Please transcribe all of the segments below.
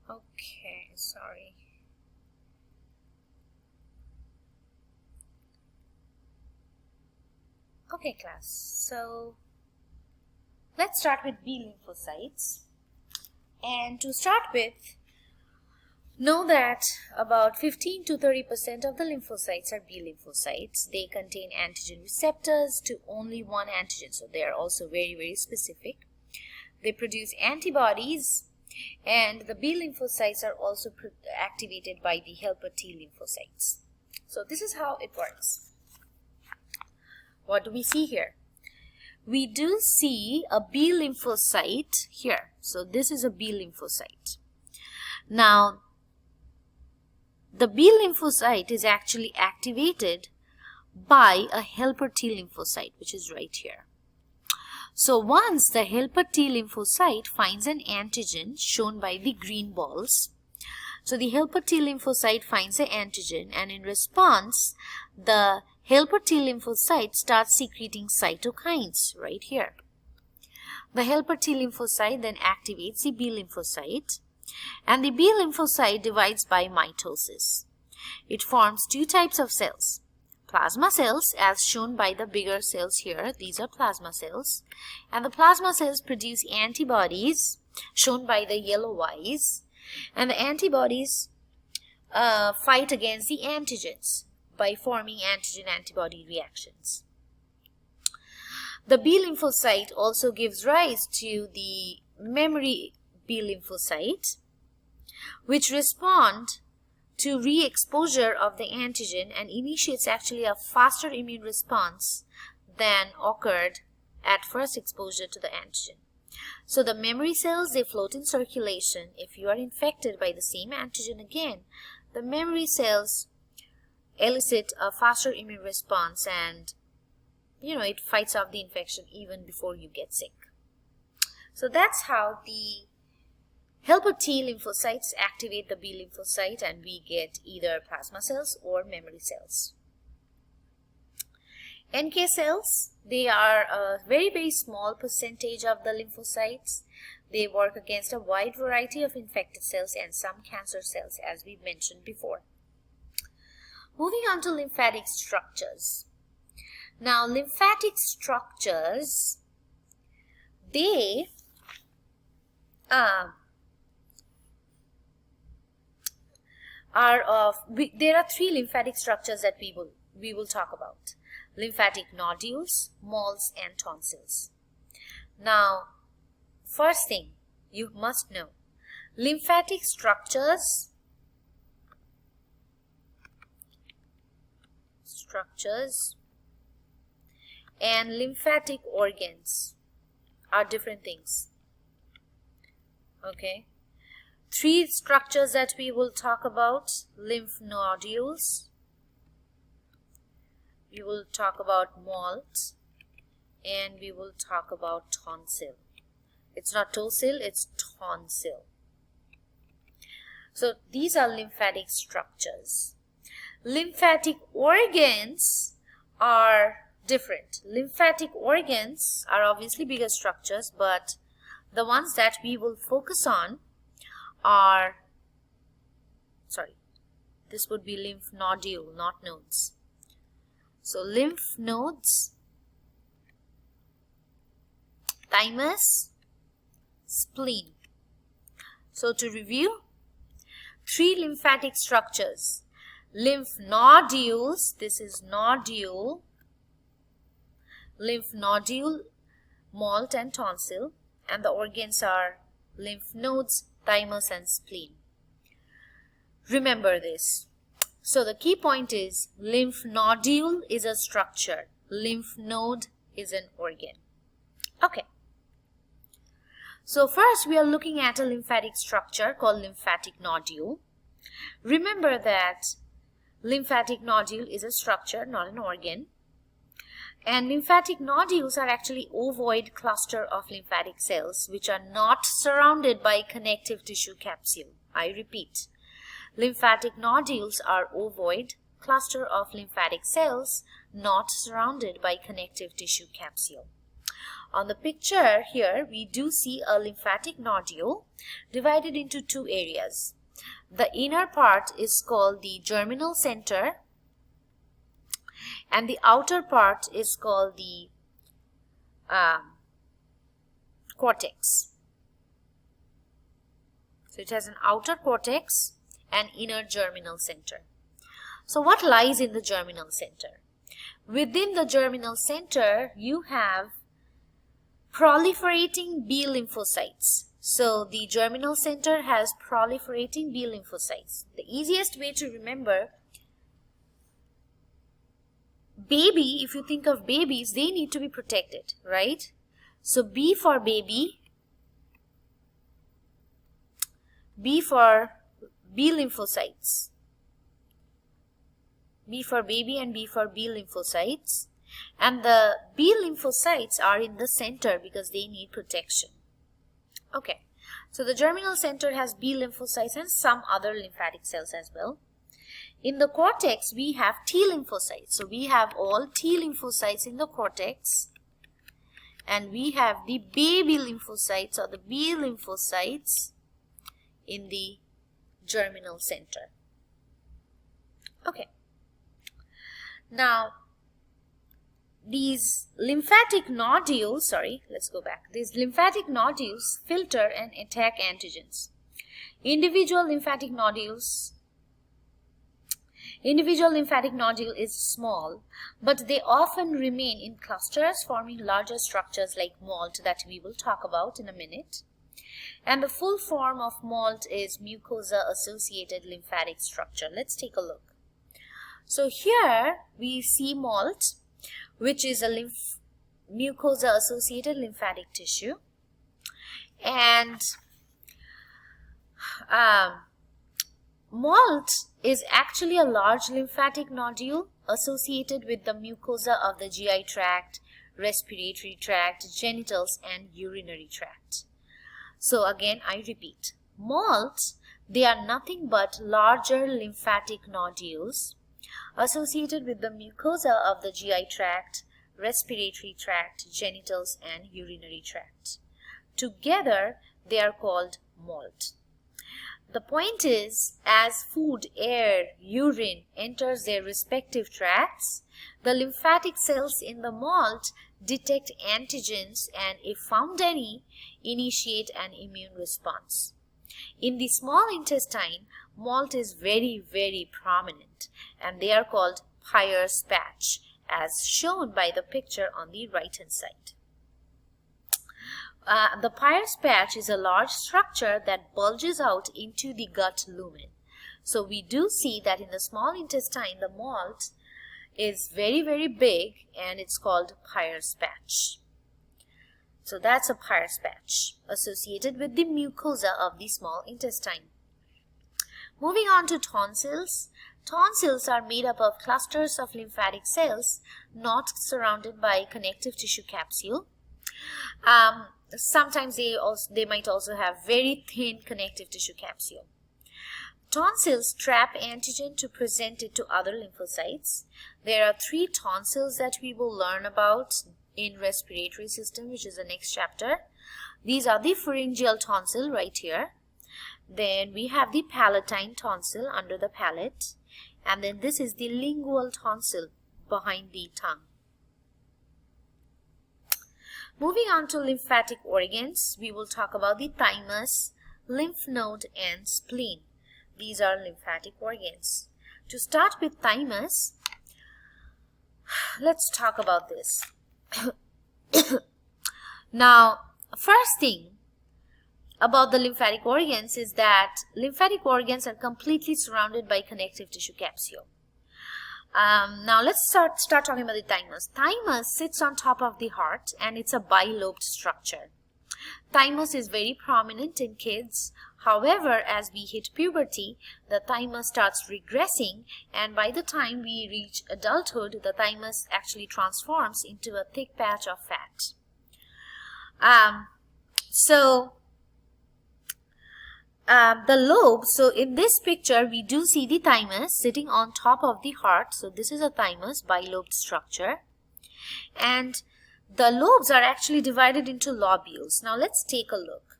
Okay, sorry. Okay, class. So let's start with B lymphocytes. And to start with, know that about 15 to 30% of the lymphocytes are B lymphocytes. They contain antigen receptors to only one antigen, so they are also very, very specific. They produce antibodies, and the B lymphocytes are also activated by the helper T lymphocytes. So this is how it works. What do we see here? We do see a B lymphocyte here. So this is a B lymphocyte. Now, the B lymphocyte is actually activated by a helper T lymphocyte, which is right here. So once the helper T lymphocyte finds an antigen shown by the green balls, so the helper T lymphocyte finds the antigen, and in response, the helper T lymphocyte starts secreting cytokines right here. The helper T lymphocyte then activates the B lymphocyte, and the B lymphocyte divides by mitosis. It forms two types of cells. Plasma cells, as shown by the bigger cells here, these are plasma cells, and the plasma cells produce antibodies, shown by the yellow Y's, and the antibodies fight against the antigens by forming antigen-antibody reactions. The B lymphocyte also gives rise to the memory B lymphocyte, which respond to re-exposure of the antigen and initiates actually a faster immune response than occurred at first exposure to the antigen. So the memory cells, they float in circulation. If you are infected by the same antigen again, the memory cells elicit a faster immune response, and it fights off the infection even before you get sick. So that's how the helper T lymphocytes activate the B lymphocyte, and we get either plasma cells or memory cells. NK cells, they are a very, very small percentage of the lymphocytes. They work against a wide variety of infected cells and some cancer cells, as we mentioned before. Moving on to lymphatic structures. Now, lymphatic structures, there are three lymphatic structures that we will talk about: lymphatic nodules, MALTs, and tonsils. Now, first thing you must know, lymphatic structures and lymphatic organs are different things. Okay, three structures that we will talk about: lymph nodules, we will talk about MALT, and we will talk about tonsil. It's not tonsil, it's tonsil. So these are lymphatic structures. Lymphatic organs are different. Lymphatic organs are obviously bigger structures, but the ones that we will focus on are, this would be lymph nodule, not nodes. So lymph nodes, thymus, spleen. So to review, three lymphatic structures: lymph nodules, this is nodule, lymph nodule, MALT, and tonsil, and the organs are lymph nodes, thymus, and spleen. Remember this. So the key point is, lymph nodule is a structure, lymph node is an organ. Okay. So first we are looking at a lymphatic structure called lymphatic nodule. Remember that lymphatic nodule is a structure, not an organ. And lymphatic nodules are actually ovoid cluster of lymphatic cells which are not surrounded by connective tissue capsule. I repeat, lymphatic nodules are ovoid cluster of lymphatic cells not surrounded by connective tissue capsule. On the picture here, we do see a lymphatic nodule divided into two areas. The inner part is called the germinal center, and the outer part is called the cortex. So it has an outer cortex and inner germinal center. So what lies in the germinal center? Within the germinal center, you have proliferating B-lymphocytes. So the germinal center has proliferating B-lymphocytes. The easiest way to remember, baby, if you think of babies, they need to be protected, right? So B for baby, B for B-lymphocytes, B for baby and B for B-lymphocytes. And the B-lymphocytes are in the center because they need protection. Okay, so the germinal center has B-lymphocytes and some other lymphatic cells as well. In the cortex, we have T-lymphocytes. So we have all T-lymphocytes in the cortex. And we have the baby lymphocytes or the B-lymphocytes in the germinal center. Okay. Now, these lymphatic nodules, these lymphatic nodules filter and attack antigens. Individual lymphatic nodule is small, but they often remain in clusters, forming larger structures like MALT that we will talk about in a minute. And the full form of MALT is Mucosa-Associated lymphatic structure. Let's take a look. So here we see MALT, which is a mucosa-associated lymphatic tissue. And MALT is actually a large lymphatic nodule associated with the mucosa of the GI tract, respiratory tract, genitals, and urinary tract. So again, I repeat, MALT, they are nothing but larger lymphatic nodules associated with the mucosa of the GI tract, respiratory tract, genitals, and urinary tract. Together, they are called MALT. The point is, as food, air, urine enters their respective tracts, the lymphatic cells in the MALT detect antigens and, if found any, initiate an immune response. In the small intestine, MALT is very, very prominent, and they are called Peyer's patch, as shown by the picture on the right-hand side. The Peyer's patch is a large structure that bulges out into the gut lumen. So we do see that in the small intestine, the MALT is very, very big, and it's called Peyer's patch. So that's a Peyer's patch associated with the mucosa of the small intestine. Moving on to tonsils. Tonsils are made up of clusters of lymphatic cells not surrounded by connective tissue capsule. Sometimes they might also have very thin connective tissue capsule. Tonsils trap antigen to present it to other lymphocytes. There are 3 tonsils that we will learn about in respiratory system, which is the next chapter. These are the pharyngeal tonsil right here. Then we have the palatine tonsil under the palate. And then this is the lingual tonsil behind the tongue. Moving on to lymphatic organs, we will talk about the thymus, lymph node, and spleen. These are lymphatic organs. To start with thymus, let's talk about this. Now, first thing about the lymphatic organs is that lymphatic organs are completely surrounded by connective tissue capsule. Now let's start talking about the thymus. Thymus sits on top of the heart, and it's a bilobed structure. Thymus is very prominent in kids. However, as we hit puberty, the thymus starts regressing, and by the time we reach adulthood, the thymus actually transforms into a thick patch of fat. The lobe, so in this picture we do see the thymus sitting on top of the heart. So this is a thymus bilobed structure, and the lobes are actually divided into lobules. Now let's take a look.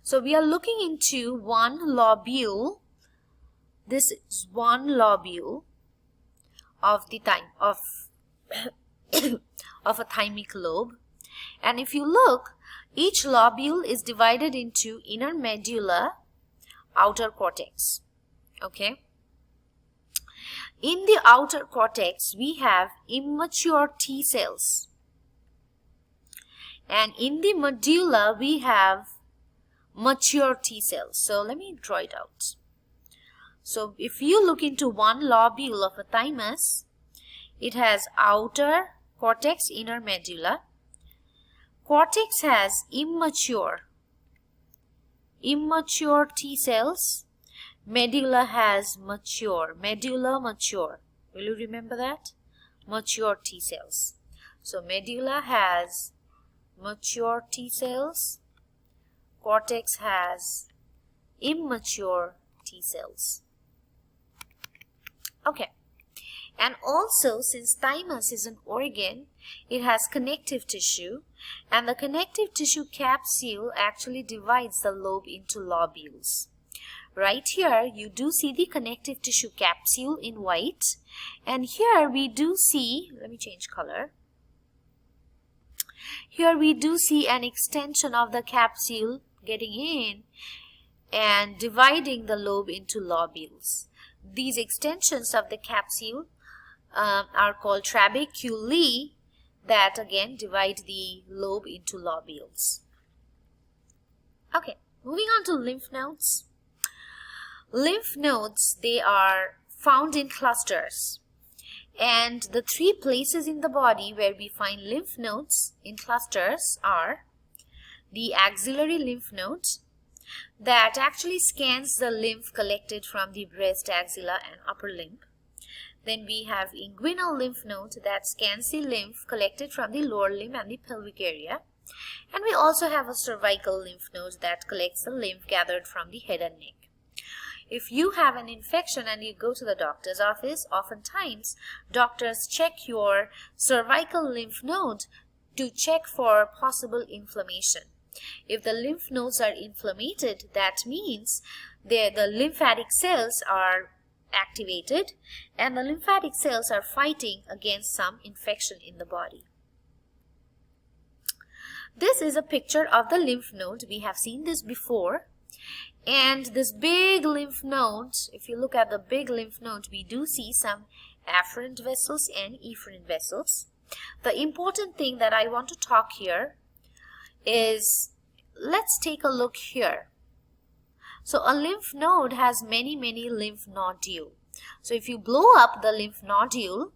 So we are looking into one lobule. This is one lobule of the of a thymic lobe. And if you look, each lobule is divided into inner medulla, outer cortex. Okay. In the outer cortex, we have immature T cells. And in the medulla, we have mature T cells. So let me draw it out. So if you look into one lobule of a thymus, it has outer cortex, inner medulla. Cortex has immature T cells. Medulla has mature. Medulla mature. Will you remember that? Mature T cells. So medulla has mature T cells. Cortex has immature T cells. Okay. And also, since thymus is an organ, it has connective tissue, and the connective tissue capsule actually divides the lobe into lobules. Right here, you do see the connective tissue capsule in white, and here we do see, let me change color. Here we do see an extension of the capsule getting in and dividing the lobe into lobules. These extensions of the capsule are called trabeculae, that again divide the lobe into lobules. Okay, moving on to lymph nodes. Lymph nodes, they are found in clusters. And the three places in the body where we find lymph nodes in clusters are the axillary lymph node, that actually scans the lymph collected from the breast, axilla and upper limb. Then we have inguinal lymph node that scans the lymph collected from the lower limb and the pelvic area. And we also have a cervical lymph node that collects the lymph gathered from the head and neck. If you have an infection and you go to the doctor's office, oftentimes doctors check your cervical lymph node to check for possible inflammation. If the lymph nodes are inflamed, that means the lymphatic cells are activated, and the lymphatic cells are fighting against some infection in the body. This is a picture of the lymph node. We have seen this before. And this big lymph node, if you look at the big lymph node, we do see some afferent vessels and efferent vessels. The important thing that I want to talk here is, let's take a look here. So a lymph node has many lymph nodules. So if you blow up the lymph nodule,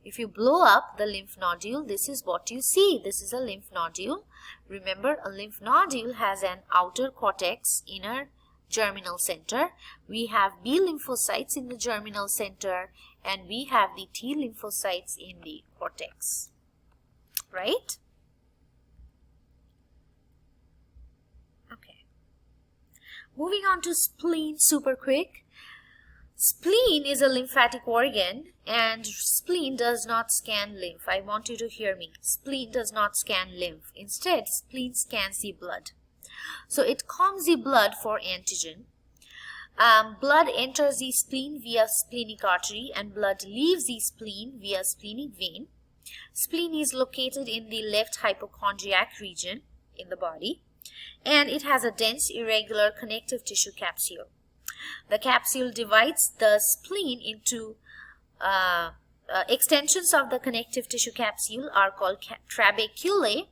this is what you see. This is a lymph nodule. Remember, a lymph nodule has an outer cortex, inner germinal center. We have B-lymphocytes in the germinal center, and we have the T-lymphocytes in the cortex. Right? Okay. Moving on to spleen super quick. Spleen is a lymphatic organ, and spleen does not scan lymph. I want you to hear me. Spleen does not scan lymph. Instead, spleen scans the blood. So it combs the blood for antigen. Blood enters the spleen via splenic artery, and blood leaves the spleen via splenic vein. Spleen is located in the left hypochondriac region in the body, and it has a dense, irregular connective tissue capsule. The capsule divides the spleen into extensions of the connective tissue capsule are called trabeculae,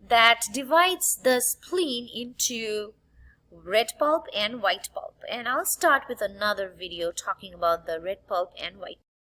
that divides the spleen into red pulp and white pulp. And I'll start with another video talking about the red pulp and white